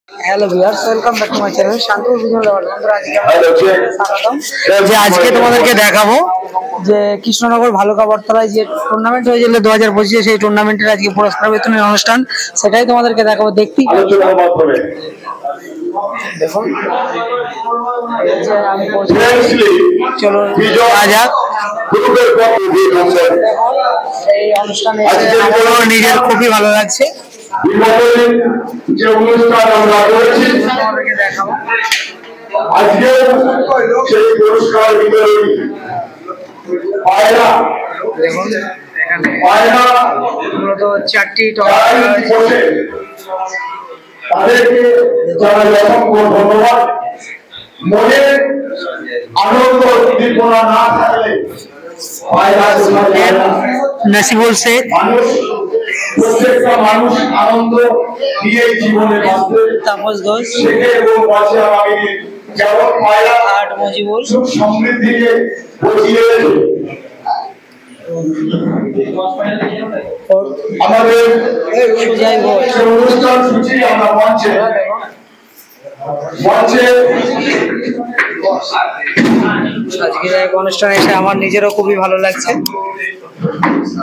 Hello viewers, welcome back to my channel Shantipur video level. বন্ধুরা, স্বাগতম। যে আজকে তোমাদেরকে দেখাবো যে কৃষ্ণনগর ভালুকা বটতলায় যে টুর্নামেন্ট হয়েছিল 2025-এ, সেই টুর্নামেন্টের আজকে পুরস্কার বিতরণের অনুষ্ঠান, সেটাই তোমাদেরকে দেখাবো। দেখতেই দেখুন, আমি চলো যাক। এই অনুষ্ঠানে নিজের খুবই ভালো লাগছে। যে অনুষ্ঠান আমরা করেছি দেখাবো আজকে সেই পুরস্কার বিতরণী পায়রা। দেখুন এখানে পায়রা মূলত 4টি তাদেরকে জানাই অসংখ্য ধন্যবাদ। মনে আনন্দ উদ্দীপনা না থাকলে নাসিবুল শেখ প্রত্যেকটা মানুষ আনন্দ দিয়েই জীবনে বাঁচতে তাপস ঘোষ শেখে এবং বাঁচে। আমি যেমন পায়রা আট মজিবুল সুখ সমৃদ্ধিকে বজিয়ে আমাদের অনুষ্ঠান সূচি আমরা মঞ্চে আজকের এক অনুষ্ঠানে এসে আমার নিজেরও খুবই ভালো লাগছে।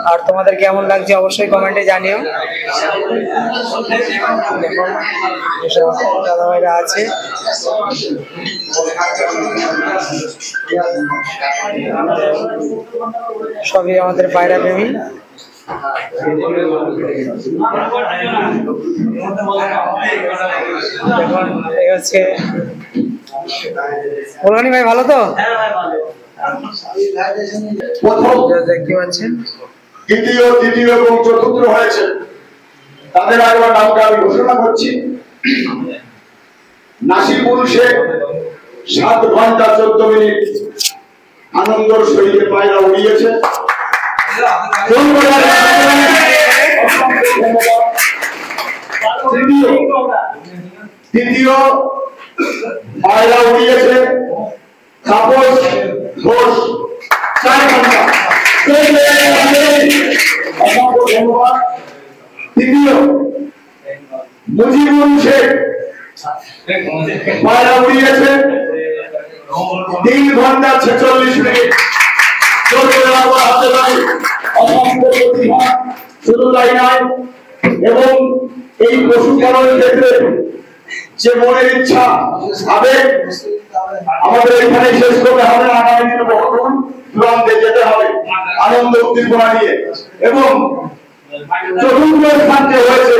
আর তোমাদের কেমন লাগছে অবশ্যই কমেন্টে জানিও। দেখুন দাদা ভাইরা আছে, সবই আমাদের পায়রা প্রেমী। দেখুন এই হচ্ছে বলবানি ভাই, ভালো তো? দেখতে পাচ্ছেন দ্বিতীয় তৃতীয় এবং চতুর্থ হয়েছে, তাদের একবার নামটা আমি ঘোষণা করছি। নাসিবুল শেখ 7 ঘন্টা 14 মিনিট আনন্দর সহিত পায়রা উড়িয়েছে। তৃতীয় পায়রা উড়িয়েছে তাপস ঘোষ 4 ঘন্টা। তৃতীয় মুজিবুল শেখ পায়রা উড়িয়েছে 3 ঘন্টা 46 মিনিট। শুধু তাই নয়, এবং এই পশুপালনের ক্ষেত্রে যে মনের ইচ্ছা আবেগ আমাদের এখানে শেষ করতে হবে, আগামী দিনে বহুদূর দূরান্তে যেতে হবে আনন্দ উদ্দীপনা নিয়ে। এবং চতুর্থ স্থানে হয়েছে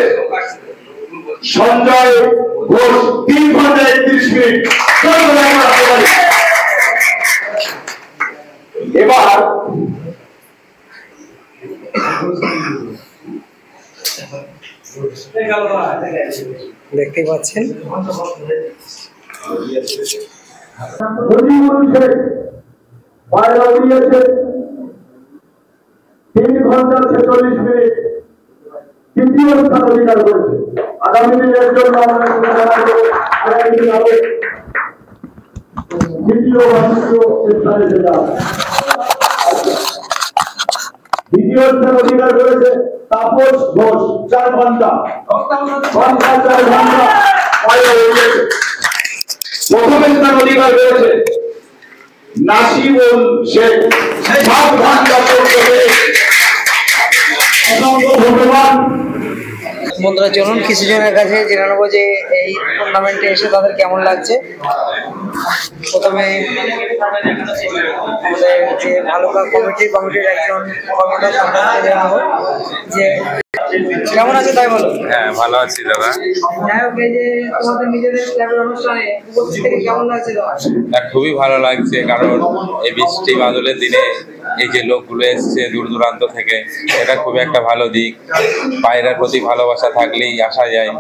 সঞ্জয় ঘোষ 3 ঘন্টা 31 মিনিট। এবার দেখতেই পাচ্ছেন পায়রা উড়িয়েছে 3 ঘন্টা 46 মিনিট, তৃতীয় স্থান অধিকার করেছে। আগামী দিনের জন্য আমরা দ্বিতীয় স্থানে দ্বিতীয় স্থান অধিকার করেছে তাপস ঘোষ 4 ঘন্টা 4 ঘন্টা পায়রা উড়িয়েছে। প্রথম স্থান অধিকার করেছে নাসিবুল শেখ 7 ঘন্টা 14 মিনিট। ধন্যবাদ। বন্ধুরা, চলুন কিছু জনের কাছে জেনে নেবো যে এই টুর্নামেন্টে এসে তাদের কেমন লাগছে। প্রথমে আমাদের যে ভালুকা কমিটির একজন কর্মকর্তা সম্পর্কে জানাবো যে কেমন আছে তাই বলো। হ্যাঁ, ভালো আছি দাদা। যাই হোক, এই যে তোমাদের নিজেদের ক্লাবের অনুষ্ঠানে উপস্থিত থেকে কেমন লাগছে তোমার? খুবই ভালো লাগছে, কারণ এই বৃষ্টি বাদলের দিনে এই যে লোকগুলো এসছে দূর দূরান্ত থেকে, এটা খুবই একটা ভালো দিক। পায়রার প্রতি ভালোবাসা থাকলেই আসা যায়,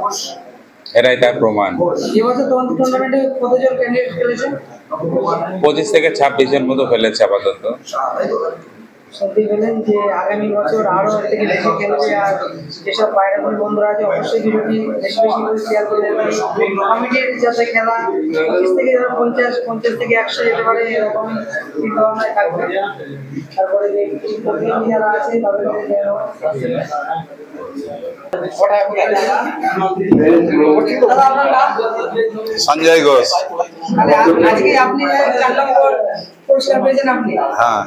এটাই তার প্রমাণ। এবছর তোমাদের টুর্নামেন্টে কতজন ক্যান্ডিডেট খেলেছে? 25 থেকে 26 জন মতো ফেলেছে আপাতত। সত্যি বলেন যে আগামী বছর আরো থেকে বেশি খেলবে। আর যেসব পায়রাগুলি বন্ধুরা আছে অবশ্যই ভিডিওটি বেশি বেশি করে শেয়ার করে দেবেন। কমিটির যাতে খেলা 25 থেকে 50 থেকে 100 যেতে পারে, এরকম চিন্তাভাবনায় থাকবে। তারপরে যে প্রতিনিধি যারা আছে তাদের সঞ্জয় ঘোষ। আজকে আপনি 4 নম্বর পুরস্কার পেয়েছেন আপনি। হ্যাঁ,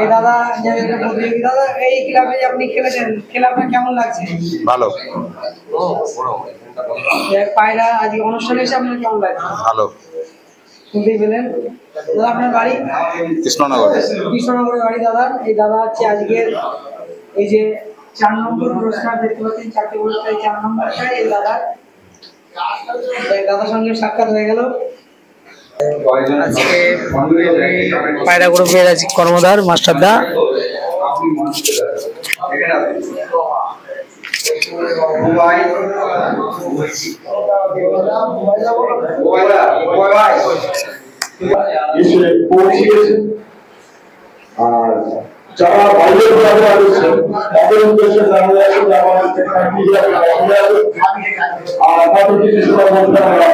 এই দাদা যে প্রতিযোগী দাদা, এই ক্লাবে যে আপনি খেলেছেন, খেলে আপনার কেমন লাগছে? ভালো পায়রা আজকে অনুষ্ঠানে এসে আপনার কেমন লাগছে? ভালো। শুনতেই পেলেন দাদা, আপনার বাড়ি কৃষ্ণনগর। কৃষ্ণনগরের বাড়ি দাদা। এই দাদা হচ্ছে আজকের এই যে 4 নম্বর পুরস্কার দেখতে পাচ্ছেন, 4টে পুরস্কার, 4 নম্বরটা এই দাদা। দাদার সঙ্গে সাক্ষাৎ হয়ে গেল। আজকে পায়রা গ্রুপের আজকে কর্মধার মাস্টারদা। এসে পৌঁছে গেছে, আর যারা বাইরে ঘোরাফেরা করছে তাদের উদ্দেশ্যে জানানো যাচ্ছে যে আমাদের আর তাদের কিছু সেটা বলতে আমরা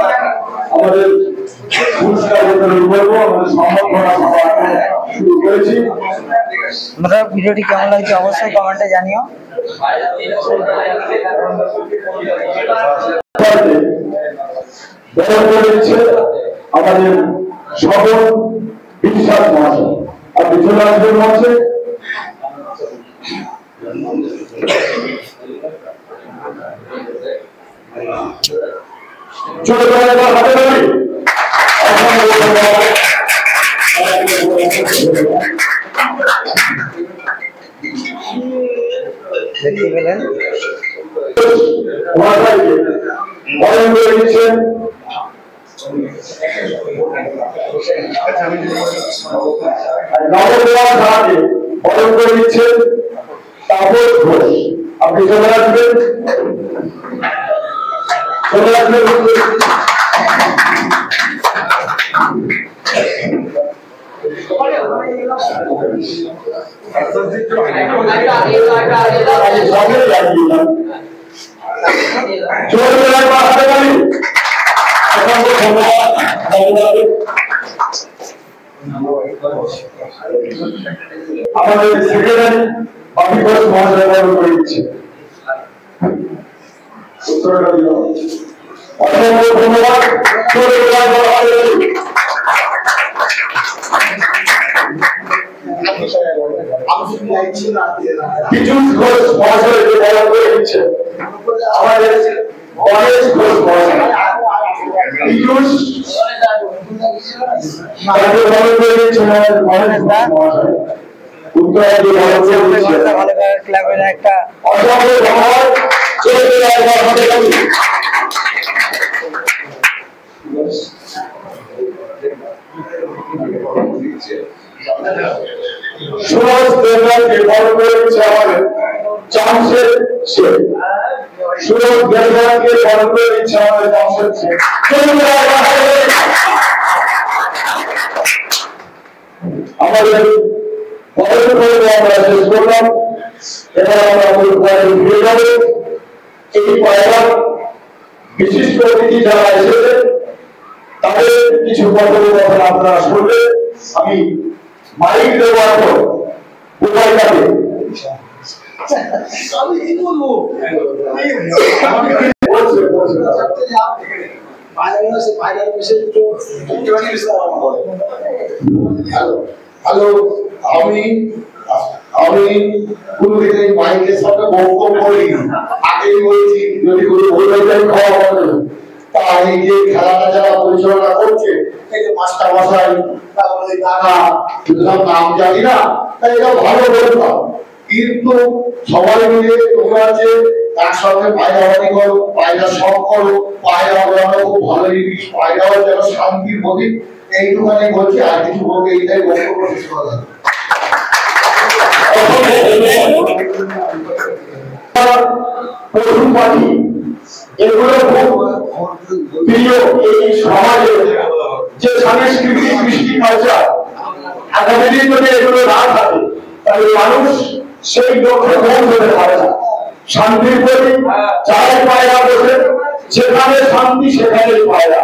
আমাদের পুরস্কার বিতরণ করবো, আমাদের সম্বর্ধনা সভা শুরু করেছি। আপনারা ভিডিওটি কেমন লাগছে অবশ্যই কমেন্টে জানিও। বরণ করে দিচ্ছে আমাদের সকল বিশ্বাস মহাশয়, আর পিছনে আসবেন মহাশয়। চলে যাওয়ার হাতে ধরি দেখতে পেলেন মহাশয়কে বরণ করে দিচ্ছেন নবদ্বীপ থানাকে বরণ করে দিচ্ছেন তাপস ঘোষ। আপনি চলে আসবেন, চলে আসবেন। আমাদের সেক্রেটারি বাপি ঘোষ মহাশয় বরণ করে দিচ্ছে। অসংখ্য ধন্যবাদ। কিছু ঘোষ মহাশয়কে বরণ করে দিচ্ছে আমাদের গণেশ ঘোষ মহাশয়। পীযূষ তাকে বরণ করে দিচ্ছে আমাদের গণেশ ঘোষ মহাশয়। উত্তরাদি বরণ করে দিচ্ছে ক্লাবের একটা অসংখ্য ধন্যবাদ। চলে সুরজ দেবনাথকে বরণ করে দিচ্ছে আমাদের জামশেদ শেখ। সুরজ দেবনাথকে বরণ করে দিচ্ছে আমাদের জামশেদ শেখ। আমাদের বরণ করে আমরা শেষ করলাম। এবার আমরা ফিরে যাবো। এই পায়রা বিশিষ্ট অতিথি যারা এসেছে তাদের কিছু কথোপকথন আপনারা শুনবেন। আমি মাইক দেবো এখন উপায়টাকে। আমি কি বলবো? হ্যালো, আমি কোন দিকে মাইকের সামনে বক্তব্য করিনি। আগেই বলছি যদি কোনো ভুল হয়ে যায় ক্ষমা করবেন। তা এই যে খেলাটা যারা পরিচালনা করছে, এই যে মাস্টার মশাই, তারপরে দাদা, সব নাম জানি না, তাই এটা ভালো বলতাম। কিন্তু সবাই মিলে তোমরা যে একসঙ্গে পায়রাবাড়ি করো, পায়রা সব করো, পায়রা ওড়ানো খুব ভালো জিনিস, পায়রাও যেন শান্তির প্রতীক, এইটুখানি বলছি। আর কিছু বলতে এইটাই বক্তব্য শেষ করা। পশু পাখি এগুলো খুব প্রিয় এই সমাজে, যে সাংস্কৃতিক কৃষ্টি কালচার আগামী দিন যদি এগুলো না থাকে তাহলে মানুষ সেই লক্ষ্যে পৌঁছতে পারে না। শান্তির প্রতি যারা পায়রা বসে, যেখানে শান্তি সেখানে পায়রা।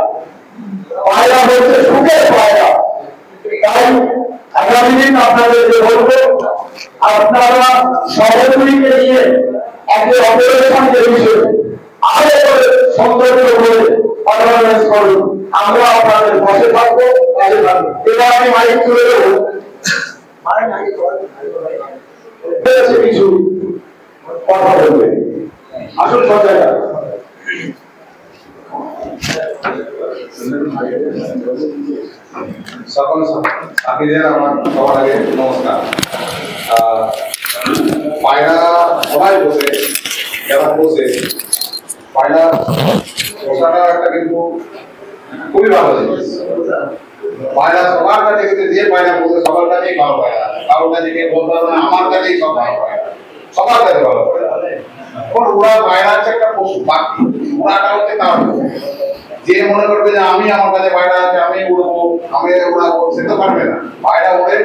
পায়রা বলছে সুখের পায়রা। তাই আগামী দিন আপনাদেরকে বলবো, আপনারা সহযোগীকে নিয়ে একে অপরের সঙ্গে মিশে আরো সৌন্দর্য করে পারফরমেন্স করুন। আমরা আপনাদের বসে থাকবো, কাজে থাকবো। এবার আমি মাইক তুলে দেবো কিছু কথা বলবে। আসুন সব জায়গায় সকল সাথীদের আমার সবার আগে নমস্কার। পায়রা সবাই বসে যারা বসে পায়রা বসাটা একটা কিন্তু খুবই ভালো জিনিস। পায়রা সবার কাছে কিন্তু যে পায়রা বসে সবার কাছেই ভালো পায়রা, কারোর কাছে গিয়ে বলতে হবে না আমার কাছেই সব ভালো পায়রা, সবার কাছে ভালো পায়রা। ওরা পায়রা হচ্ছে একটা পশু পাখি, ওরাটা হচ্ছে তার যে মনে করবে যে আমি আমার কাছে পায়রা আছে আমি উড়বো আমি উড়াবো সে তো পারবে না। পায়রা ওদের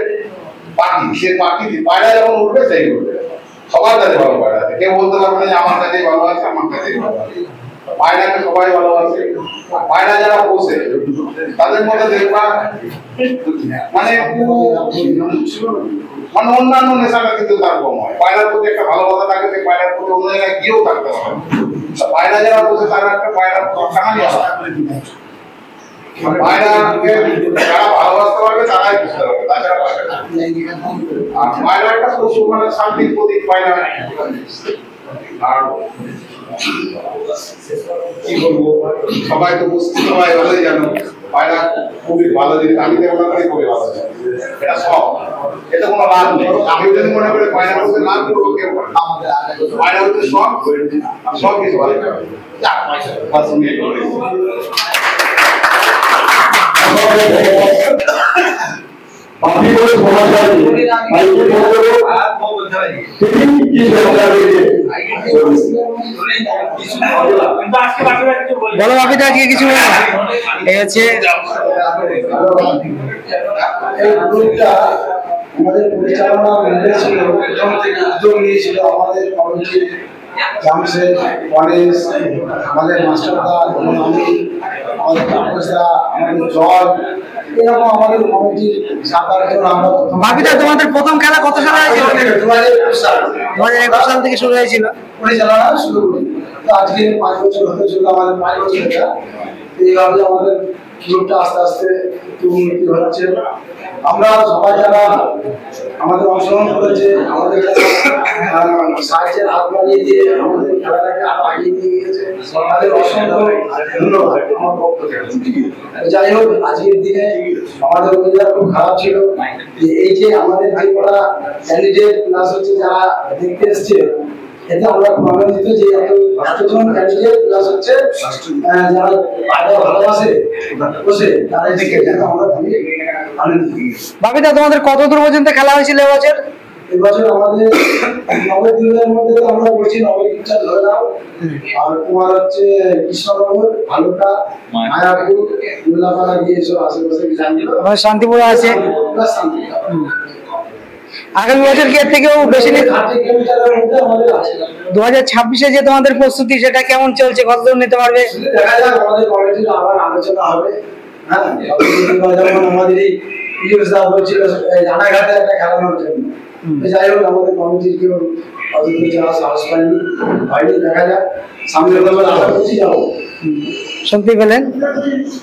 পাখি, সে পাখি পায়রা যখন উঠবে সেই উঠবে। সবার কাছে ভালো পায়রা আছে, কেউ বলতে পারবে না যে আমার কাছেই ভালো আছে আমার কাছেই ভালো আছে। পায়রাকে সবাই ভালোবাসে। পায়রা যারা পোষে তাদের মধ্যে দেখবা মানে অন্যান্য নেশাটা কিন্তু তার কম হয়। পায়রার প্রতি একটা ভালোবাসা থাকে, সে পায়রার প্রতি অন্য জায়গায় গিয়েও থাকতে পারে। পায়রা যারা পোষে তারা একটা পায়রা কানালি আছে। পায়রাকে যারা ভালোবাসতে পারবে তারাই বুঝতে পারবে, তাছাড়া পারবে না। আর পায়রা একটা পশু মানে শান্তির প্রতীক পায়রা। আর কি বলবো, সবাই তো বুঝতে সবাই ভালোই জানো পায়রা খুবই ভালো জিনিস। আমি তো মনে করি খুবই ভালো জিনিস, এটা শখ, এটা কোনো লাভ নেই। আমি যদি মনে করি পায়রা করতে লাভ করবো কেউ পায়রা হচ্ছে শখ, আর শখ কিছু ভালো আপনি বলে সমাচার বলো বাপিদা আজকে কিছু এই হচ্ছে আমাদের পরিচালনা ছিল, প্রথম থেকে উদ্যোগ নিয়েছিল আমাদের কমিটির জামশেদ, গণেশ, আমাদের মাস্টারদা, আমি, আমাদের তাপসদা, আমাদের জল, এরকম আমাদের কমিটির 7-8 জন আমরা। বাপিদা তোমাদের প্রথম খেলা কত সালে হয়েছিল? 2021 সাল থেকে শুরু হয়েছিল পরিচালনা শুরু করি। তো আজকে 5 বছর হতে চলল, আমাদের 5 বছর এটা। এইভাবে আমাদের গ্রুপটা আস্তে আস্তে একটু উন্নতি হচ্ছে। আমরা সবাই যারা আমাদের অংশগ্রহণ করেছে, আমাদের সাহায্যের হাত বাড়িয়ে দিয়ে আমাদের খেলাটাকে আরো এগিয়ে নিয়ে গিয়েছে, তাদের অসংখ্য ধন্যবাদ আমার পক্ষ থেকে। যাই হোক, আজকের দিনে আমাদের ওয়েদার খুব খারাপ ছিল। এই যে আমাদের যে করা ক্যান্ডিডেট প্লাস হচ্ছে যারা দেখতে এসছে, এতে আমরা খুব আনন্দিত যে এত 8 জন ক্যান্ডিডেট প্লাস হচ্ছে যারা পায়রা ভালোবাসে বসে তারা দেখে আমরা খুবই আনন্দিত। বাপিদা তোমাদের কত দূর পর্যন্ত খেলা হয়েছিল এবছর? এবছর আমাদের 9 দিনের মধ্যে তো আমরা করছি 9 দিনটা ধরে নাও। আর তোমার হচ্ছে কৃষ্ণনগর, ভালুকা, মায়াপুর, উল্লাপাড়া দিয়ে এসব আশেপাশে জানগুলো শান্তিপুর আছে। আগামী বছর কি এর থেকেও বেশি 60 কিলোমিটারের মধ্যে আমাদের আছে। 2026-এ যে তোমাদের প্রস্তুতি সেটা কেমন চলছে, কতদূর নিতে পারবে? দেখা যাক, আমাদের কমিটির আবার আলোচনা হবে। হ্যাঁ, যেমন আমাদের এই ইউজদা বলছিল রানাঘাটে একটা খেলানোর জন্য। যাই হোক, আমাদের কমিটির কেউ অতদূর যাওয়া সাহস পায়নি, হয়নি। দেখা যাক, সামনে আশা করছি যাবো। শুনতে পেলেন,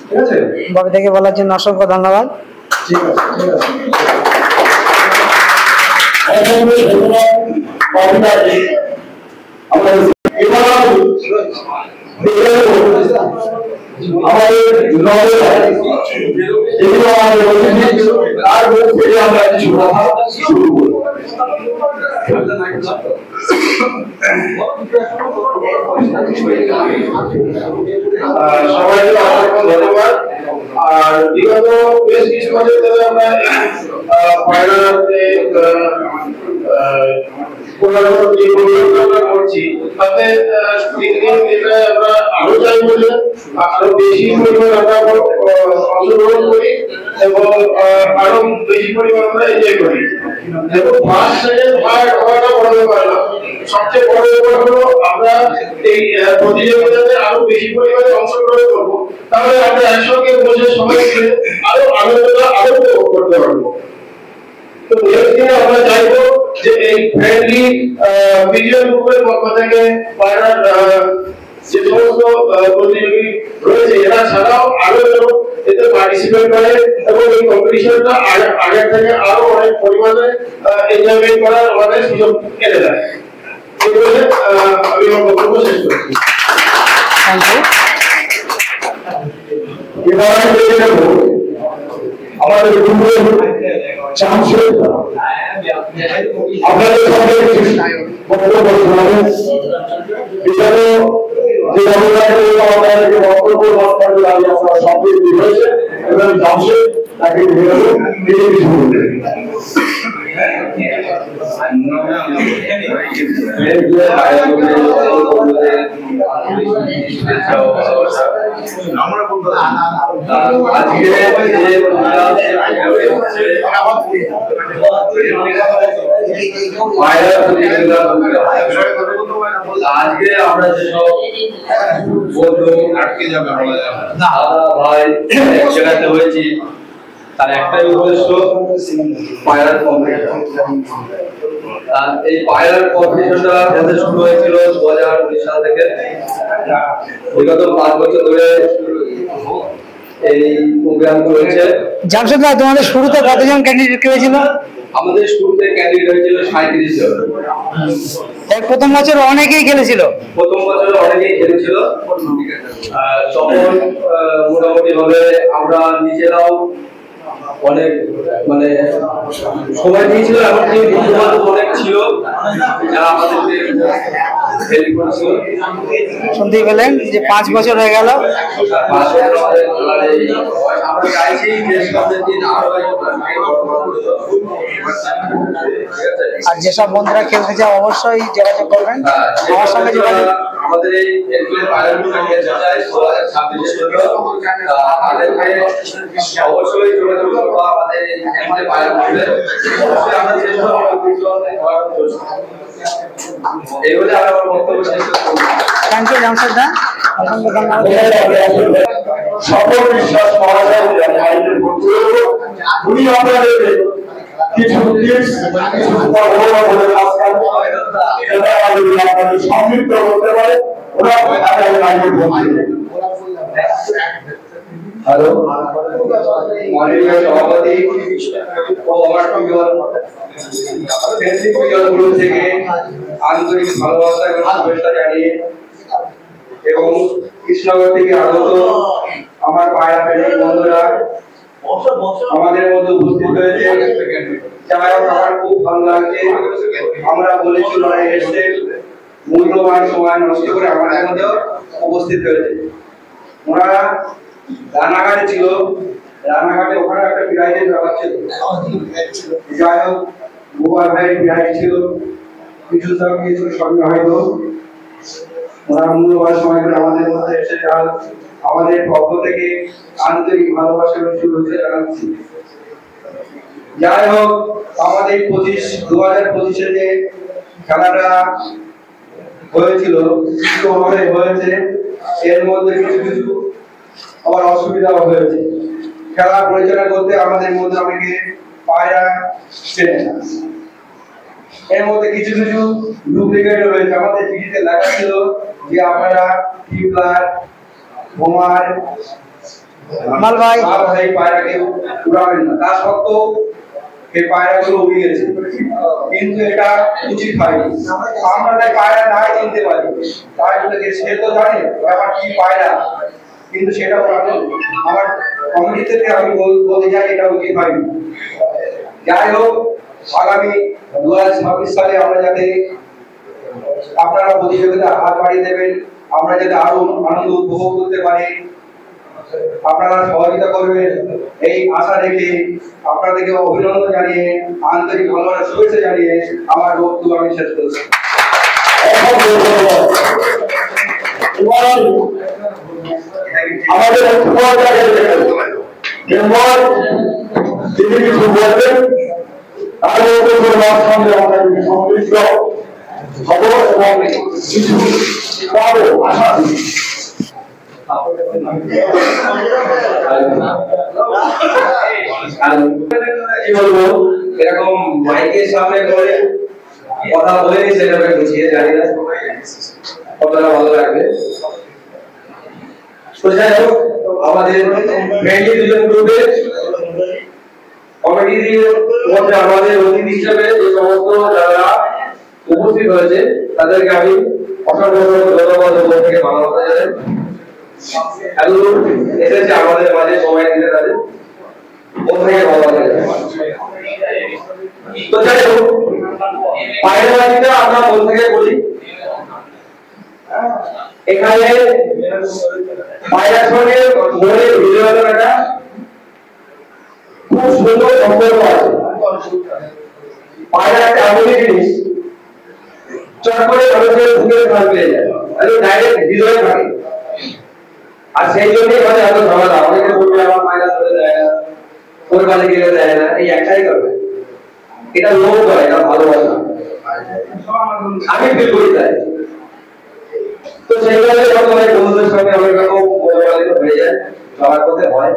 ঠিক আছে? বাকি থেকে বলার জন্য অসংখ্য ধন্যবাদ। ঠিক আছে, ঠিক আছে। সবাইকে অসংখ্য ধন্যবাদ। আর বিগত বেশ কিছু বছর ধরে আমরা পায়রাতে পরিকল্পনা করছি, তাতে আমরা আরো চাই বলে আরো বেশি পরিমাণ আমরা অংশগ্রহণ করি এবং আরো বেশি পরিমাণ আমরা এনজয় করি। এবং ফার্স্ট সেকেন্ড থার্ড হওয়াটা বড় ব্যাপার না, সবচেয়ে বড় ব্যাপার হলো আমরা এই প্রতিযোগিতাতে আরো বেশি পরিমাণে অংশগ্রহণ করবো, তাহলে আমরা একসঙ্গে বসে সবাই মিলে আরো আনন্দটা আরো উপভোগ করতে পারবো। তো এর দিনে আমরা চাইবো যে এই ফ্রেন্ডলি ভিডিও গ্রুপের পক্ষ থেকে পায়রার যে সমস্ত প্রতিযোগী রয়েছে এরা ছাড়াও আরো এতে পার্টিসিপেট করে এবং এই কম্পিটিশনটা আগের থেকে আরো অনেক পরিমাণে এনজয়মেন্ট করার আমাদের সুযোগ এনে দেয়। এই বলে আমি আমার বক্তব্য শেষ করছি। এবার আমাদের গ্রুপের চামচের আপনাদের সঙ্গে বক্তব্য শোনাবেন। বিগত যে আমাদেরকে বক্তব্য আপনারা সম্পৃক্তি হয়েছে এবং চামচের তাকে আজকে আমরা যেসব বন্ধু আটকে যাবে ভাই এক জায়গাতে হয়েছি তার একটাই উদ্দেশ্য পায়রার কম্পিটিশন। আর এই পায়রার কম্পিটিশনটা আমাদের শুরু হয়েছিল 2019 সাল থেকে। বিগত 5 বছর ধরে এই প্রোগ্রাম চলছে। জামশেদ ভাই, তোমাদের শুরুতে কতজন ক্যান্ডিডেট হয়েছিল? আমাদের শুরুতে ক্যান্ডিডেট হয়েছিল 37 জন। প্রথম বছর অনেকেই খেলেছিল। প্রথম বছর অনেকেই খেলেছিল। তখন মোটামুটি ভাবে আমরা নিজেরাও অনেক মানে সময় দিয়েছিল, এমনকি বন্ধু অনেক ছিল যারা আমাদেরকে হেল্প করেছিল। শুনতেই পেলেন যে 5 বছর হয়ে গেল। আমরা চাইছি যে সামনের দিন আরো আর যেসব বন্ধুরা খেলতে চায় অবশ্যই যোগাযোগ করবেন আমার সঙ্গে। যোগাযোগ আমাদের এই অবশ্যই যোগাযোগ করবো আমাদের এই বলে আমার বক্তব্য শেষ করছি। থ্যাংক ইউ জামশেদ দা, অসংখ্য ধন্যবাদ। সকল বিশ্বাস মহাশয় উনি আপনাদের কিছু টিপস কিছু পরামর্শ বলে কাজ করেন, এটা আপনাদের সমৃদ্ধ করতে পারে। ওরা আগামী আগে পৌঁছে। হ্যালো, মাননীয় সভাপতি ও আমার প্রিয় গ্রুপ থেকে আন্তরিক ভালোবাসা এবং শুভেচ্ছা জানিয়ে এবং কৃষ্ণনগর থেকে আগত আমার পায়রা প্রেমী বন্ধুরা আমাদের মধ্যে উপস্থিত হয়েছে। যাই হোক, আমার খুব ভালো লাগছে। আমরা বলেছি ওনারা এসে মূল্যবান সময় নষ্ট করে আমাদের মধ্যে উপস্থিত হয়েছে। ওনারা রানাঘাটে ছিল, রানাঘাটে ওখানে একটা প্রাইজের ব্যাপার ছিল। যাই হোক, গোপাল ভাই প্রাইজ ছিল, কিছু সব কিছু সঙ্গে হয়তো ওনারা মূল্যবান সময় করে আমাদের মধ্যে এসে আমাদের পক্ষ থেকে আন্তরিক ভালোবাসা এবং শুভেচ্ছা জানাচ্ছি। যাই হোক, আমাদের 2025 যে খেলাটা হয়েছিল সুষ্ঠুভাবে হয়েছে, এর মধ্যে কিছু কিছু আবার অসুবিধাও হয়েছে। খেলা পরিচালনা করতে আমাদের মধ্যে অনেকে পায়রা চেনে না। এর মধ্যে কিছু কিছু ডুপ্লিকেট রয়েছে। আমাদের চিঠিতে লেখা ছিল যে আপনারা টিপলার বোমার মাল ভাই পায়রাকে উড়াবেন না। তা সত্ত্বেও এই পায়রাগুলো উড়ে গেছে, কিন্তু এটা উচিত হয়নি। আমরা তাই পায়রা নাই চিনতে পারি, তাই বলে সে তো জানে আমার কি পায়রা, কিন্তু সেটা আমার কমিটি থেকে আমি বলতে চাই এটা উচিত হয়নি। যাই হোক, আগামী 2026 সালে আমরা যাতে আপনারা প্রতিযোগিতা হাত বাড়িয়ে দেবেন, আমরা যাতে আরো আনন্দ উপভোগ করতে পারি, আপনারা সহযোগিতা করবেন এই আশা রেখে আপনাদেরকে অভিনন্দন জানিয়ে আন্তরিক ভালোবাসা শুভেচ্ছা জানিয়ে আমার বক্তব্য আমি শেষ করছি। আমাদের তিনি কিছু বলবেন, তার সঙ্গে আমরা কিছু সম্পৃক্ত হব এবং কিছু পাবো আশা করি। কি বলবো, এরকম মাইকের সামনে করে কথা বলে নি সেটা আমি বুঝিয়ে জানি না কতটা ভালো লাগবে। তো যাই হোক আমাদের ফ্রেন্ডলি দুজন গ্রুপের কমিটির মধ্যে আমাদের অতিথি হিসেবে যে সমস্ত যারা উপস্থিত হয়েছে তাদেরকে আমি অসংখ্য ধন্যবাদ দেবো থেকে ভালোবাসা জানাই। এতদূর এসেছে আমাদের মাঝে সময় দিতে তাদের মন থেকে ভালোবাসা জানাই। তো যাই হোক পায়ের বাড়িটা আমরা মন থেকে বলি। এখানে পায়রার সঙ্গে মনের হৃদয়টা খুব সুন্দর সম্পর্ক আছে। পায়রা একটা এমন জিনিস চট করে মানুষের বুকের ঘাম পেয়ে যায়, ডাইরেক্ট হৃদয়ে থাকে। আর সেই জন্যই মানে এত ঝামেলা। অনেকে বলবে আমার পায়রা ধরে দেয় না, ওর কাছে গেলে দেয় না, এই একটাই করবে। এটা লোভ করে, এটা ভালোবাসা। আমি ফিল করি তাই। তো সেইভাবে যখন অনেক বন্ধুদের সঙ্গে অনেক রকম মনোমালিন্য হয়ে যায়, সবার মধ্যে হয়,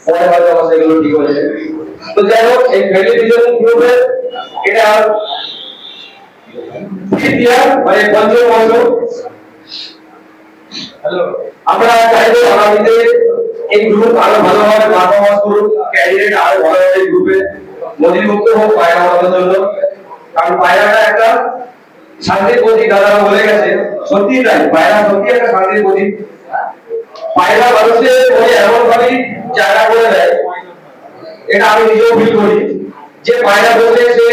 পরে হয়তো আমার সেগুলো ঠিক হয়ে যায়। তো যাই হোক এই ফ্যামিলি ভিজন গ্রুপের এটা মানে পঞ্চম বর্ষ। আমরা চাইবো আগামীতে এই গ্রুপ আরো ভালোভাবে পারফরমেন্স করুক, ক্যান্ডিডেট আরো ভালোভাবে গ্রুপে মজিমুক্ত হোক পায়রা আমাদের জন্য। কারণ পায়রাটা একটা শান্তির প্রতীক, দাদা বলে গেছে, সত্যি তাই। পায়রা সত্যি একটা শান্তির প্রতীক। পায়রা মানুষের মনে এমন ভাবে জায়গা করে দেয়, এটা আমি নিজেও ফিল করি, যে পায়রা বলতে সে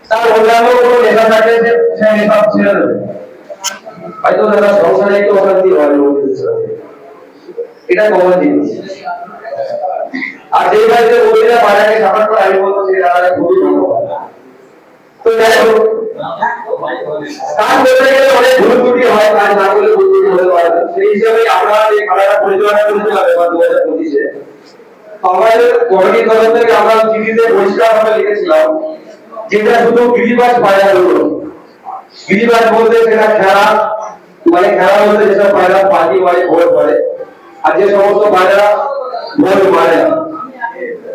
তার অন্যান্য কোনো নেশা থাকলে সে নেশা ছেড়ে দেবে। হয়তো দাদা সংসারে একটু অশান্তি হয়, এটা কমন জিনিস। আর যে বাড়িতে বলিরা পায়রাকে সাপোর্ট করে, আমি বলবো সেই দাদারা খুবই ধন্যবাদ। তো যাই হোক কাজ করতে গেলে অনেক ভুল ত্রুটি হয়, কাজ না করলে ভুল ত্রুটি হতে পারে না। সেই হিসাবে আমরা যে খেলাটা পরিচালনা করেছিলাম এবার 2025-এ, আমাদের কমিটির তরফ থেকে আমরা চিঠিতে পরিষ্কারভাবে লিখেছিলাম যেটা শুধু গিরিবাজ পায়রা হলো। গিরিবাজ বলতে সেটা খেলা, মানে খেলা বলতে যেসব পায়রা পাখি মারে, ভোর করে, আর যে সমস্ত পায়রা ভোর মারে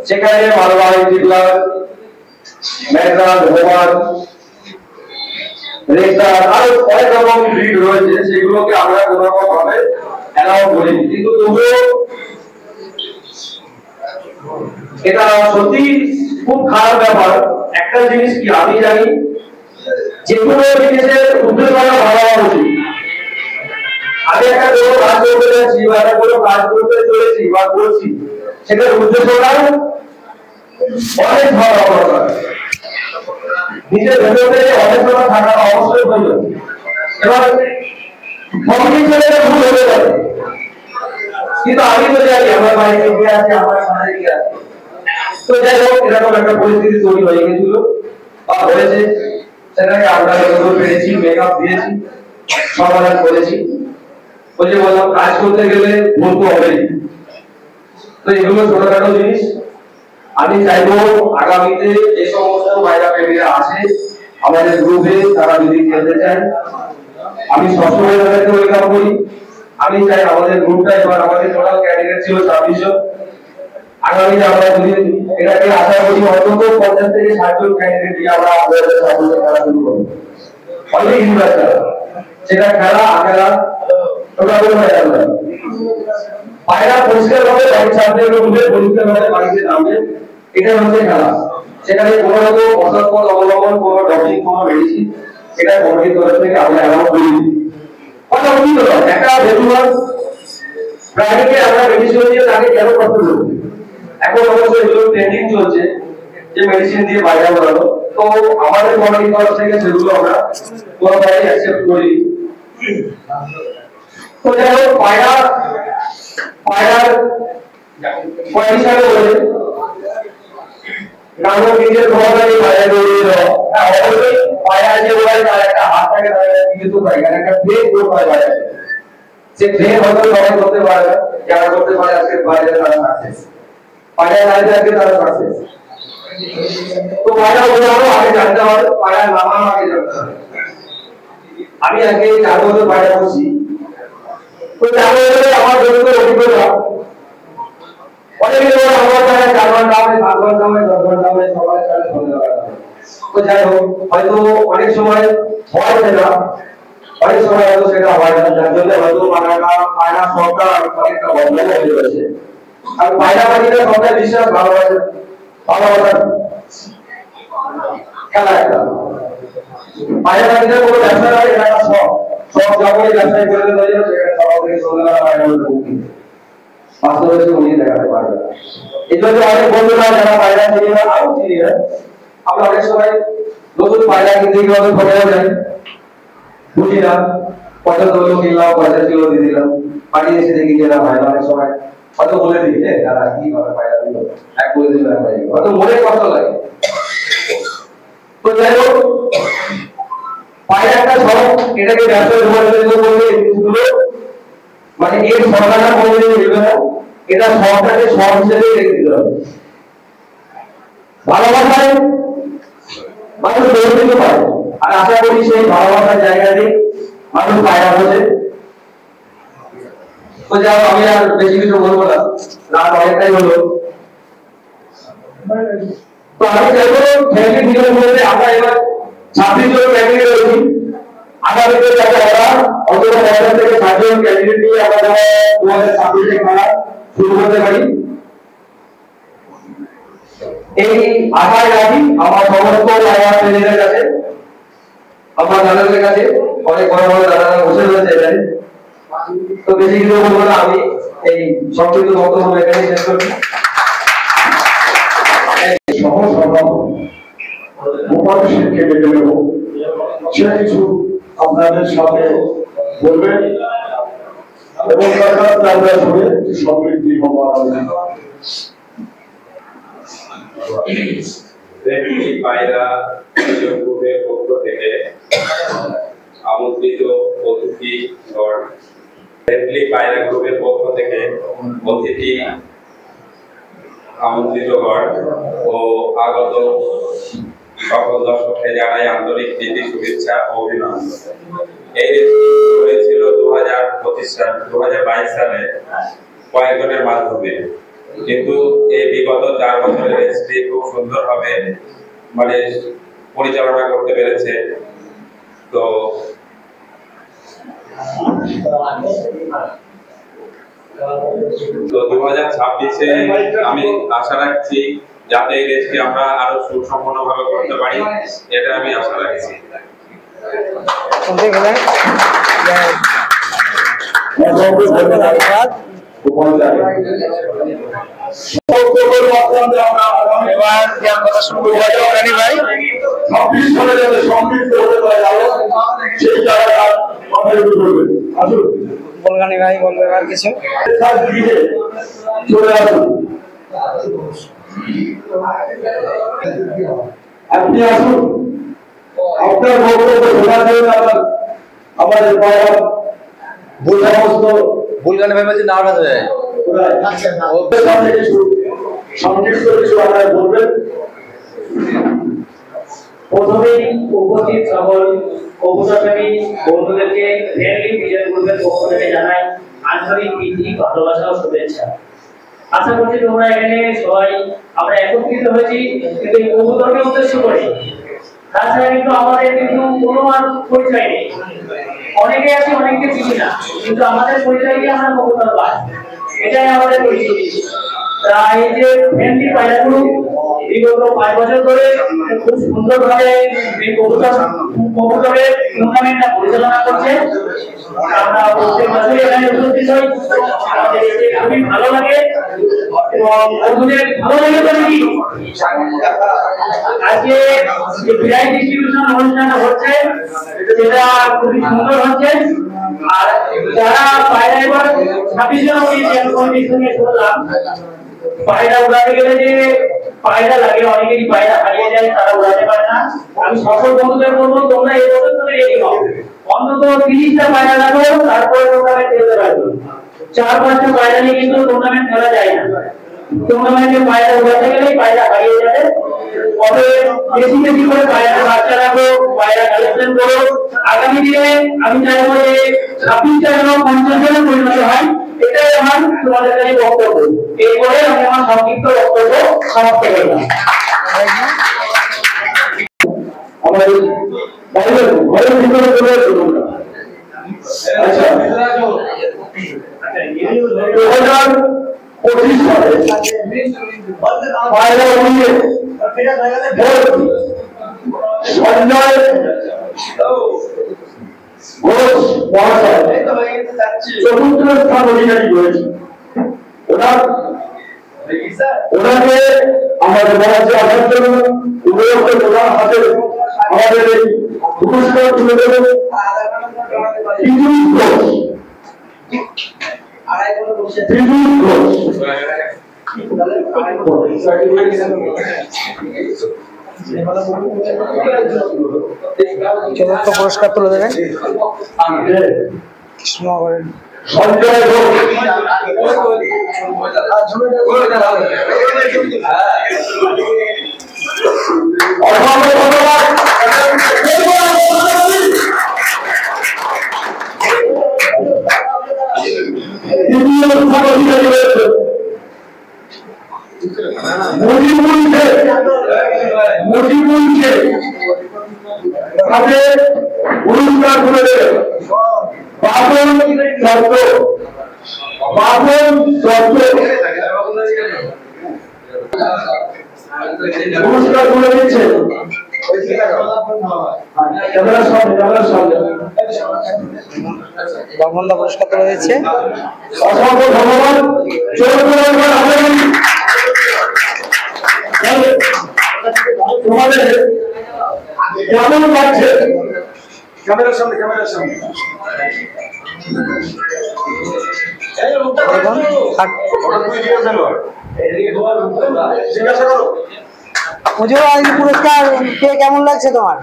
সেখানে মালবাহী, টিবলার, ম্যাড্রাস, হোমান, রেক্টার আরো অনেক রকম ব্রিড রয়েছে, সেগুলোকে আমরা কোনো রকম ভাবে অ্যালাউ করিনি। কিন্তু তবুও এটা সত্যি খুব খারাপ ব্যাপার। একটা জিনিস কি আমি জানি, যে কোনো জিনিসের উদ্দেশ্য ভালো হওয়া উচিত। আমি একটা কোনো কাজ করতে যাচ্ছি বা একটা কোনো কাজ করতে চলেছি বা করছি, সেটার উদ্দেশ্যটা অনেক ভালো হওয়া দরকার। নিজের ভেতর থেকে অনেকটা থাকা অবশ্যই প্রয়োজন। এবার ভুল হতে পারে, কিন্তু আমি তো জানি আমার বাড়িতে কি আছে, আমার সামনে কি আছে। তো যাই হোক এরকম একটা পরিস্থিতি তৈরি হয়ে গেছিল বা হয়েছে, সেটাকে আমরা যতদূর পেরেছি মেকআপ দিয়েছি, সমাধান করেছি। ওই যে বললাম কাজ করতে গেলে ভুল তো হবেই। তো এগুলো ছোটখাটো জিনিস। আমি চাইবো আগামীতে যে সমস্ত পায়রা প্রেমীরা আছে আমাদের গ্রুপে, তারা যদি খেলতে চায়, আমি সবসময় তাদেরকে ওয়েলকাম করি। আমি চাই আমাদের গ্রুপটা, এবার আমাদের টোটাল ক্যান্ডিডেট ছিল 26 জন। আগামীতে আমরা যদি এটাকে আশা করি অন্তত 50 থেকে 60 জন ক্যান্ডিডেট দিয়ে আমরা আমাদের সামনে খেলা শুরু করবো। অনেক ইনভেস্ট সেটা খেলা আখেলা টোটাল হয়ে যাবে। পায়রা পরিষ্কার ভাবে বাড়ির সামনে উঠে পরিষ্কার ভাবে বাড়িতে নামবে, এটা হচ্ছে খেলা। সেখানে কোনো রকম অসৎপথ অবলম্বন, কোনো ডপিং, কোনো মেডিসিন, এটা কমিটির তরফ থেকে আমরা অ্যালাউ করি। কথা উচিত নয়। একটা বেদুয়ার প্রাণীকে আমরা মেডিসিন দিয়ে তাকে কেন কষ্ট করবো? এখন অবশ্য এগুলো ট্রেন্ডিং চলছে যে মেডিসিন দিয়ে পায়রা বানানো। তো আমাদের কমিটির তরফ থেকে সেগুলো আমরা কোনোভাবেই অ্যাকসেপ্ট করি। তো যাই হোক পায়রার কন্ডিশনে বলে কারণ নিজের ক্ষমতাকে পায়রা দৌড়িয়ে দেওয়া, অবশ্যই পায়রা যে বলে তার একটা হাত থাকে, তার কিন্তু পায়রা একটা ব্রেক গ্রোথ হয় পায়রা। সে ব্রেক হয়তো সবাই করতে পারে না, যারা করতে পারে আজকে পায়রা তারা সাকসেস, পায়রা দাঁড়িয়ে আজকে তারা সাকসেস। তো পায়রা বোঝানো আগে জানতে হবে, পায়রা নামানো আগে জানতে হবে। আমি আগে 4 বছর পায়রা করছি। তো 4 বছরে আমার যত অভিজ্ঞতা, অনেকে বলে আমার পায়রা 4 ঘন্টা হবে, 7 ঘন্টা হবে, 10 ঘন্টা হবে, সকালে 4 সন্ধ্যা বেলা। তো তো যাই হোক, হয়তো অনেক সময় হয় সেটা, অনেক সময় হয়তো সেটা হয় না, যার জন্য হয়তো পায়রা সবটা অনেকটা বদলাই হয়ে গেছে। আর পায়রা পাখিটা সবটা বিশ্বাস ভালোবাসার খেলা একটা। পায়রা পাখিদের কোনো ব্যবসা নয়, এটা একটা শখ। শখ যখনই ব্যবসায় করে দিতে হয় সেখানে সকাল থেকে সন্ধ্যাবেলা পায়রা বুকিং বাস্তবে সে উনি দেখাতে পারবে। এই জন্য অনেক বন্ধুরা যারা পায়রা চিনি না, আরো চিনি না, আমরা অনেক সময় নতুন পায়রা কিনতে গিয়ে অনেক ঠকেও যাই, বুঝি না, পছন্দ হলো কিনলাম, পয়সা ছিল দিয়ে দিলাম, বাড়ি এসে দেখি যে না ভাই অনেক সময় হয়তো বলে দিই যে দাদা কি ভাবে পায়রা দিল, এক করে দিল এক পাইনি, হয়তো মনে কষ্ট লাগে। তো যাই হোক, পায়রা একটা শখ, এটাকে ব্যবসায় রূপান্তরিত করলে জিনিসগুলো মানে এর সরকারটা কোনোদিন নেবে না, এটা শখটাকে শখ হিসেবে রেখে দিতে হবে। ভালোবাসায় মানুষ দৌড় পায়, আর আশা করি সেই ভালোবাসার জায়গাতে মানুষ পায়রা বসে। তো যাও, আমি আর বেশি কিছু বলবো না, রাত অনেকটাই হলো। তো আমি চাইবো ফ্যামিলি ভিডিও বলতে আমরা এবার 26 জন ফ্যামিলি রয়েছি, আগামীতে যাতে আমরা অন্তত 50 থেকে 60 জন ক্যান্ডিডেট নিয়ে আমরা 2026 এ খেলা শুরু করতে পারি, এই আশায় রাখি আমার সমস্ত পায়রা প্রেমীদের কাছে, আমার দাদাদের কাছে। অনেক বড় বড় দাদারা বসে রয়েছে এখানে, তো বেশি কিছু বলবো না, আমি এই সংক্ষিপ্ত বক্তব্য এখানে শেষ করছি। সে কিছু আপনাদের সাথে বলবেন এবং তার কাছে আমরা শুনে সমৃদ্ধি হওয়ার পায়রা গ্রুপের পক্ষ থেকে আমন্ত্রিত অতিথি পায়রা গ্রুপের পক্ষ থেকে অতিথি আমন্ত্রিতগণ ও আগত সকল দর্শককে জানাই আন্তরিক প্রীতি, শুভেচ্ছা ও অভিনন্দন। এই হয়েছিল 2022 সালে কয়েকজনের মাধ্যমে, কিন্তু এই বিগত 4 বছরের রেসটি খুব সুন্দরভাবে মানে পরিচালনা করতে পেরেছে। তো 2026-এ আমি আশা রাখছি যাতে এই রেসটি আমরা আরো সুসম্পন্নভাবে করতে পারি, এটা আমি আশা রাখছি। এবার কথা শুরু করবো রানী ভাই। 26 সালে যাতে সমৃদ্ধ হতে পারে সেই জায়গাটা আমাদের করবে। আসুন বলগানি ভাই বলবে আর কিছু চলে আসুন, আপনি আসুন, আপনার বক্তব্য শোনার জন্য আমাদের পায়রা সমস্ত বুলগানি ভাই বলছে নার্ভাস হয়ে যায়, সংক্ষিপ্ত কিছু আপনারা বলবেন। প্রথমেই উপস্থিত সকল উপস্থিতি বন্ধুদেরকে ফ্যামিলি ভিডিও গ্রুপের পক্ষ থেকে জানাই আন্তরিক প্রীতি, ভালোবাসা ও শুভেচ্ছা। আশা করছি তোমরা এখানে সবাই আমরা একত্রিত হয়েছি কিন্তু এই কবুতরকে উদ্দেশ্য করে, তাছাড়া কিন্তু আমাদের কিন্তু কোনো আর পরিচয় নেই। অনেকে আছে অনেককে চিনি না, কিন্তু আমাদের পরিচয় দিয়ে আমরা কবুতর পাই, এটাই আমাদের পরিচয়। তাই এই যে ফ্যামিলি পায়রা গ্রুপ বিগত 5 বছর ধরে খুব সুন্দরভাবে এই কবুতরের টুর্নামেন্টটা পরিচালনা করছে। আমরা প্রত্যেক বছরই এখানে উপস্থিত হই, আমাদের খুবই ভালো লাগে এবং বন্ধুদের ভালো লাগে বলে কি আজকে যে প্রাইজ ডিস্ট্রিবিউশন অনুষ্ঠানটা হচ্ছে সেটা খুবই সুন্দর হচ্ছে। আর যারা পায়রা এবার 26 জন সঙ্গে শুনলাম, পায়রা উড়াতে গেলে যে পায়রা লাগে, অনেকেরই পায়রা হারিয়ে যায়, তারা উড়াতে পারে না। আমি সকল বন্ধুদের বলবো তোমরা এই বছর ধরে রেডি হও, অন্তত 30টা পায়রা লাগো, তারপরে টুর্নামেন্ট খেলতে পারবে। 4-5টা পায়রা নিয়ে কিন্তু টুর্নামেন্ট খেলা যায় না, টুর্নামেন্টে পায়রা উড়াতে গেলেই পায়রা হারিয়ে যাবে। অতএব বেশি বেশি করে পায়রা বাচ্চা রাখো, পায়রা কালেকশন করো। আগামী দিনে আমি চাইবো যে 26টা যেন 50 জনে পরিণত হয়, এটাই আমার তোমাদের কাছে বক্তব্য। এরপরে আমি আমার সংক্ষিপ্ত বক্তব্য সমাপ্ত করলাম। আমাদের বাইরের ঘরের ভিতরে চলে আসে তোমরা। আচ্ছা 2025 সালে পায়রা উড়িয়ে সঞ্জয় ঘোষ মহাশয় চতুর্থ স্থান অধিকারী করেছে। ওনাকে আমাদের মঞ্চে আসার জন্য উপযুক্ত প্রধান হাতে আমাদের এই পুরস্কার তুলে দেবেন পীযূষ ঘোষ। পীযূষ ঘোষ চতুর্থ পুরস্কার তুলে দেবেন কৃষ্ণনগরের সঞ্জয় ঘোষ। অসংখ্য ধন্যবাদ। তৃতীয় স্থান অধিকারী হয়েছে মুজিবুল শেখ। মুজিবুল শেখ তাকে পুরস্কার তুলে দেবে বাপন শব্দ। বাপন শব্দ পুরস্কার তুলে দিচ্ছে ক্যামেরার সামনে। বামনদা পুরস্কার তুলে দিচ্ছে। অসংখ্য ধন্যবাদ। তোমাদের কেমন লাগছে? ক্যামেরার সামনে। পুরস্কার পেয়ে কেমন লাগছে তোমার?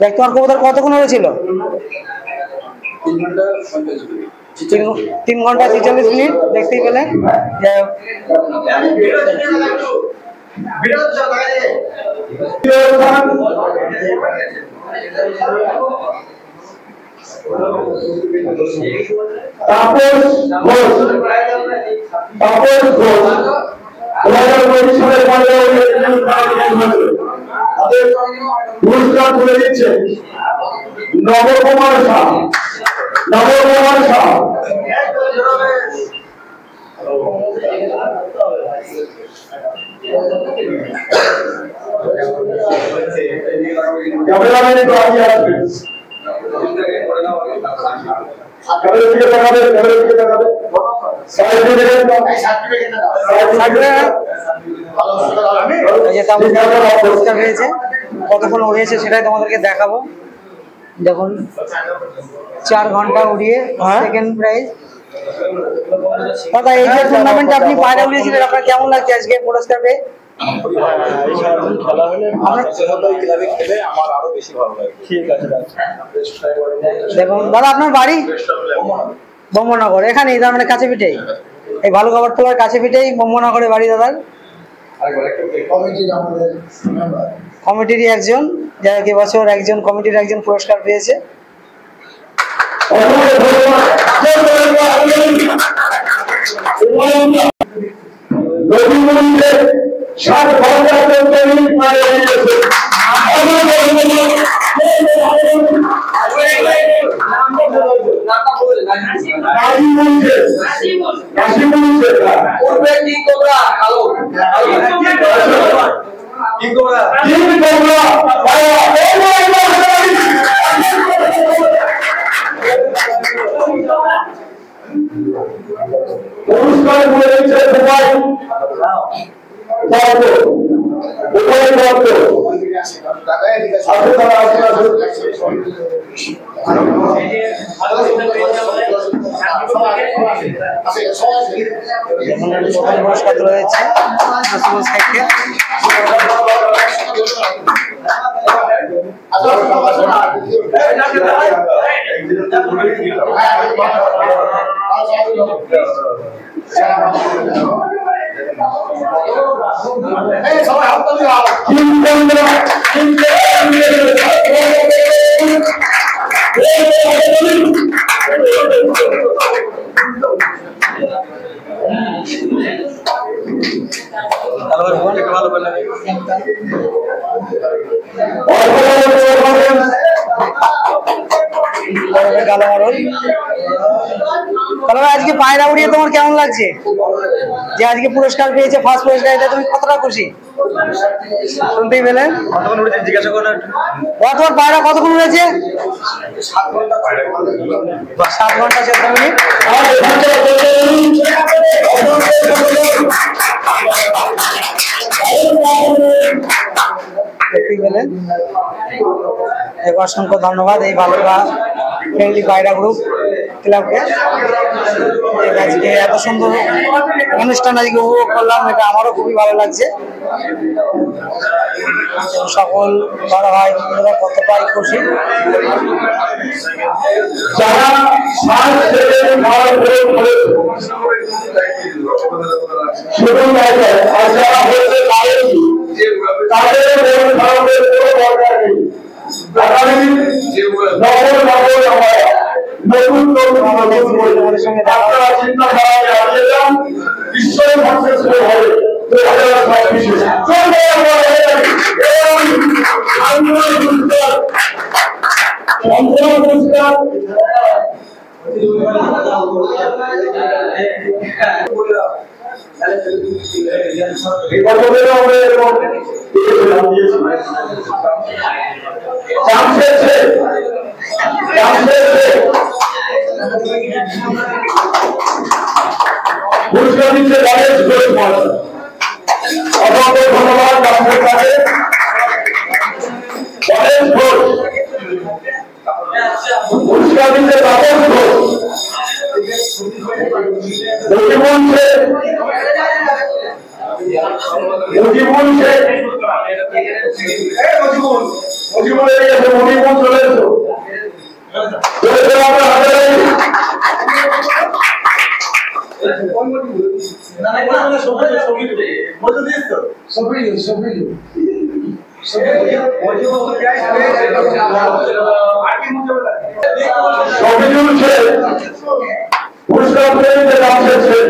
দেখ তোমার কবুতর কতক্ষণ হয়েছিল? 3 ঘন্টা 46 মিনিট দেখতেই পেলেন। যাই হোক তাপস ঘোষ। তাপস ঘোষ 2025 সালে পুরস্কার তুলে দিচ্ছে নবকুমার শাহ। নবকুমার শাহ ক্যামেরাম্যান একটু আগে আসবেন। ক্যামেরার দিকে তাকাবে। সাইডে দেখেন পুরস্কার হয়েছে, কতক্ষণ উড়িয়েছে সেটাই তোমাদেরকে দেখাবো। দেখুন 4 ঘন্টা উড়িয়ে সেকেন্ড প্রাইজ। দাদা এই যে টুর্নামেন্টে আপনি পায়রা উড়িয়েছিলেন, আপনার কেমন লাগছে আজকে পুরস্কার পেয়ে? দেখুন দাদা আপনার বাড়ি ব্রহ্মনগর, এখানেই তার মানে কাছে পিঠেই, এই ভালো খাবার তোলার কাছে পিঠেই ব্রহ্মনগরে বাড়ি দাদার। কমিটির একজন, যারা এবছর একজন কমিটির একজন পুরস্কার পেয়েছে। পুরস্কার বলে দিচ্ছে সবাই পুরস্কার তুলে দিচ্ছে তাহলে আজকে পায়রা উড়িয়ে তোমার কেমন লাগছে? যে আজকে পুরস্কার পেয়েছে, ফার্স্ট পুরস্কার, এটা তুমি কতটা খুশি? শুনতেই পেলেন। জিজ্ঞাসা করো তোমার পায়রা কতক্ষণ উড়েছে? 7 ঘন্টা 14 মিনিট। দেখতেই পেলেন। অসংখ্য ধন্যবাদ এই ভালোরা ফ্রেন্ডলি পায়রা গ্রুপ ক্লাবকে। আজকে এত সুন্দর অনুষ্ঠান আজকে উপভোগ করলাম, এটা আমারও খুবই ভালো লাগছে। সকল বড় ভাই বোনেরা কতটাই খুশি। যারা পুরস্কার দিচ্ছে গণেশ ঘোষ মহাশয়। অসংখ্য ধন্যবাদ আপনাদের কাছে। গণেশ ঘোষ পুরস্কার দিচ্ছে তাপস ঘোষ। মুজিবুল শেখ, মুজিবুল শেখ, মুজিবুল এসে মুজিবুল চলে এসো। পুরস্কার পেয়েছে রামশের শেখ।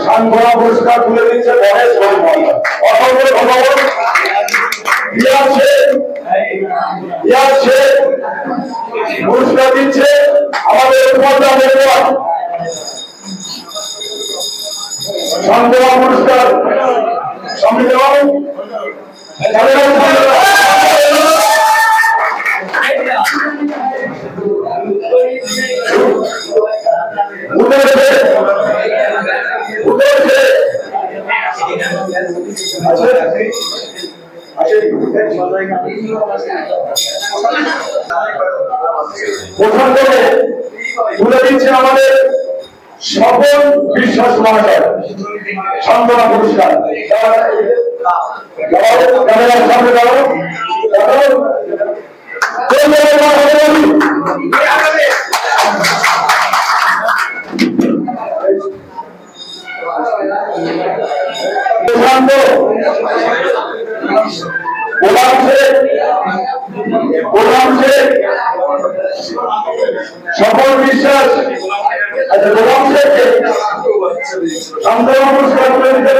সাংগঠনিক পুরস্কার তুলে দিচ্ছে গণেশ ঘোষ মহাশয়। অসংখ্য ধন্যবাদ। পুরস্কার দিচ্ছে আমাদের সাংগঠনিক পুরস্কার সংবিধান প্রথম করে তুলে দিচ্ছে আমাদের সকল বিশ্বাস মহাশয় সান্ত্বনা পুরস্কার। সামনে যাবো প্রশান্ত সকল বিশ্বাস। আচ্ছা গোলাম শেখ সান্ত্বনা পুরস্কার তুলে দিতে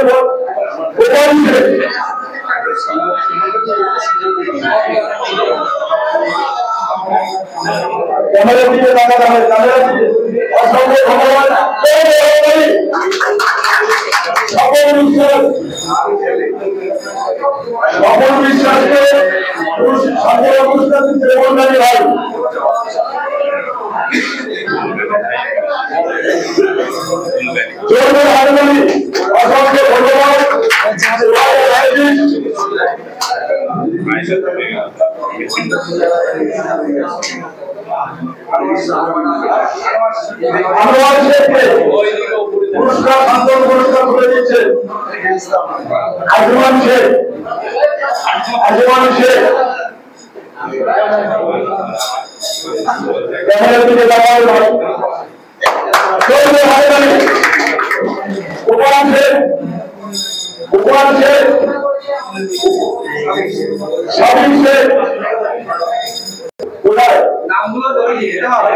গোলাম শেখ। ক্যামেরা দিকে তাকাতে হবে, ক্যামেরা দিকে। অসংখ্য ধন্যবাদ। সকল বিশ্বাস, সকল বিশ্বাসকে সান্ত্বনা পুরস্কার দিচ্ছে বন্ধানী ভাই। অসংখ্য ধন্যবাদ। পুরস্কার সান্ত্বনা পুরস্কার তুলে দিচ্ছে আজমান শেখ। আজমান শেখ ক্যামেরার দিকে তাকাও ভাই। গোপাল শেখ গোপাল শেখ, শামীম শেখ, কোথায় নামগুলো ধরে নিতে হবে।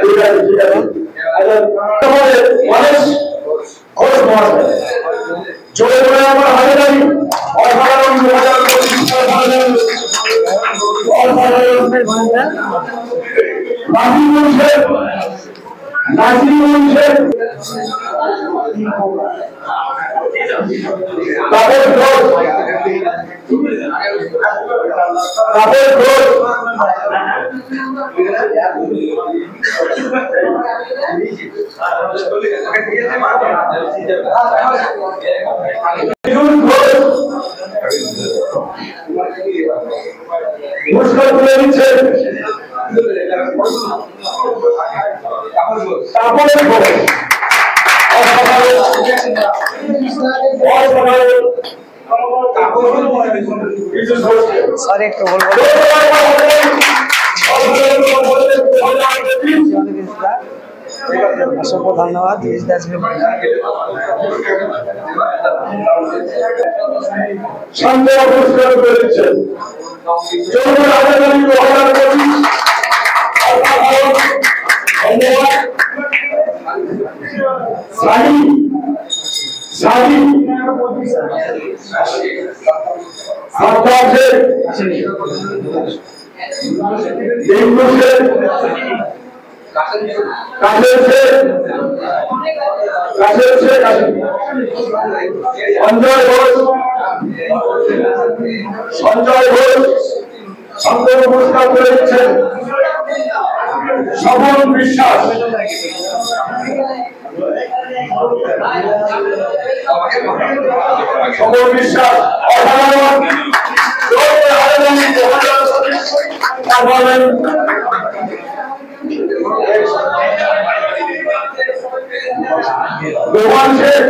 ঠিক আছে ঠিক আছে। আচ্ছা গণেশ ঘোষ মহাশয় জোরে বলে আমার হাতে দাবি অসাধারণ 2025 সাল নাজিমুল শেখ, নাজিমুল শেখ, তাপস ঘোষ, তাপস ঘোষ, পুরস্কার তুলে দিচ্ছেন তাপস ঘোষ। সরি একটু বলবো অসংখ্য ধন্যবাদ। সান্ত্বনা পুরস্কার করে দিচ্ছেন সাহি সাহি আফতাব শেখ, রিঙ্কু শেখ, কাশেম শেখ, কাশেম শেখ, সঞ্জয় ঘোষ, সঞ্জয় ঘোষ সান্ত্বনা পুরস্কার করে দিচ্ছেন স্বপন বিশ্বাস, স্বপন বিশ্বাস অসাধারণ গোপাল শেখ,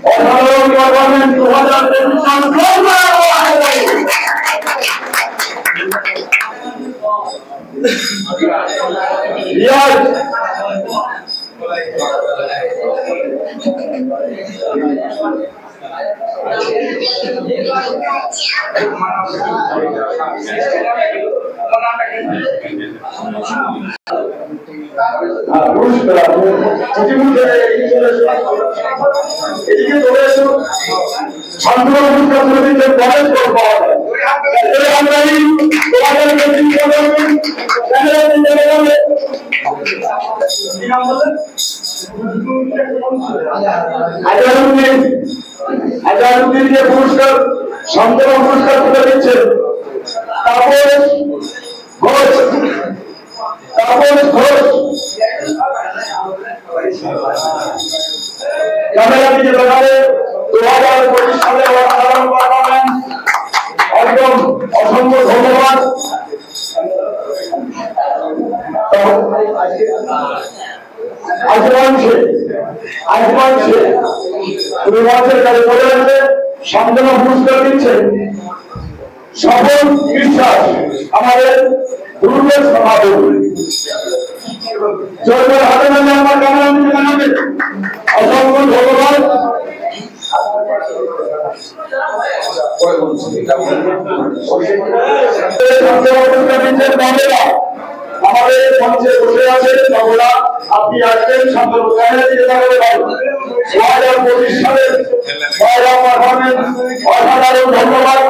অসাধারণ পারফরমেন্স 2023 সাল রিয়াজ আজাদুদ্দিনকে পুরস্কার সান্ত্বনা পুরস্কার তুলে দিচ্ছেন তাপস ঘোষ, তাপস ঘোষ। ক্যামেরা দিকে দেখাবে 2025 সালে অসাধারণ পারফরমেন্স, একদম অসংখ্য ধন্যবাদ। আজমান শেখ, আজমান শেখ পূর্বাঞ্চলের কাছে চলে আসবে সান্ত্বনা পুরস্কার দিচ্ছেন স্বপন বিশ্বাস, আমাদের গ্রুপের সভাপতি। জয়পুর হাতে নামে আমার ক্যামেরা দিকে জানাবে অসংখ্য ধন্যবাদ। আমাদের মঞ্চে বসে আছেন বাবুরা, আপনি আসবেন সান্ত্বনা ক্যামেরা দিকে জানাবে 2025 সালের পারফরমেন্স অসাধারণ ধন্যবাদ।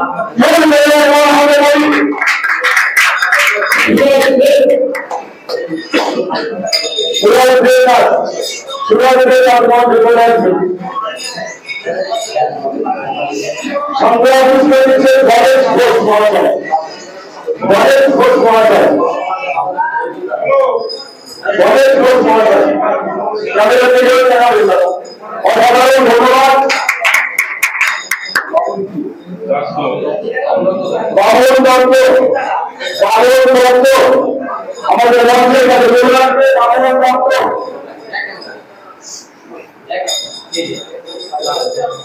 সান্ত্বনা পুরস্কার দিচ্ছেন গণেশ ঘোষ মহাশয়, গণেশ ঘোষ মহাশয়, গণেশ ঘোষ মহাশয় ক্যামেরা থেকে জানাবেন অসাধারণ ধন্যবাদ। বাবন দত্ত, বাবন দত্ত আমাদের মঞ্চের কাছে বলে রাখবে বাবন দত্ত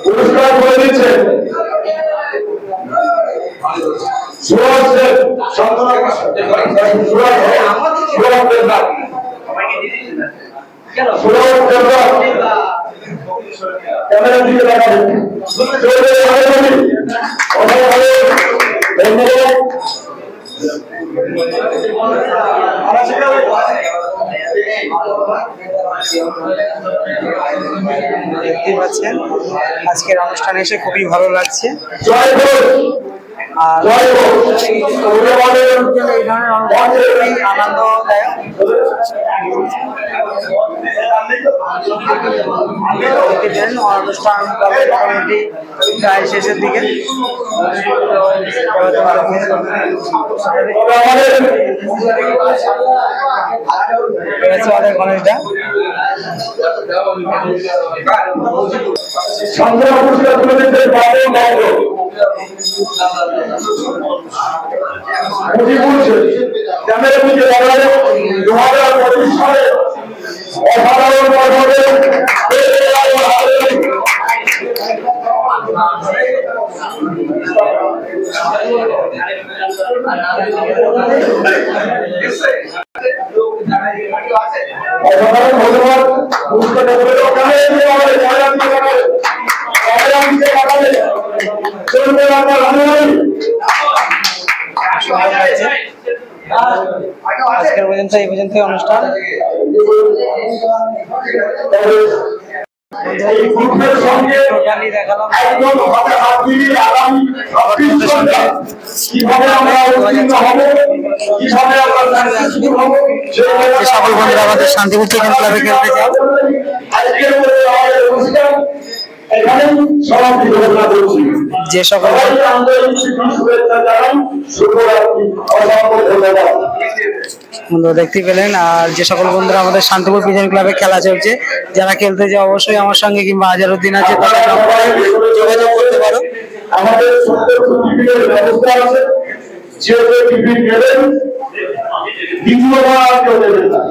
পুরস্কার করে দিচ্ছেন সুরজ শেখ, সান্ত্বনা ক্যামেরা দিকে দেখাবেন দেখতে পাচ্ছেন আজকের অনুষ্ঠানে এসে খুবই ভালো লাগছে। আর এই ধরনের অনুষ্ঠান খুবই আনন্দদায়ক। অনুষ্ঠান মোটামুটি প্রায় শেষের দিকে আমাদের গণেশটা আজকের পর্যন্ত এই পর্যন্ত অনুষ্ঠান। সকল বন্ধুরা আমাদের শান্তিপুর চিকেন ক্লাবে খেলতে চাই। যে সকল বন্ধুরা দেখতে পেলেন, আর যে সকল বন্ধুরা আমাদের শান্তিপুর পিজন ক্লাবে খেলা চলছে, যারা খেলতে যায় অবশ্যই আমার সঙ্গে কিংবা আজহারউদ্দিন আছে তাদের নম্বরে যোগাযোগ করতে পারো। আমাদের ব্যবস্থা আছে, যে টিফিন নেবেন দ্বিতীয়বার কেউ নেবেন না।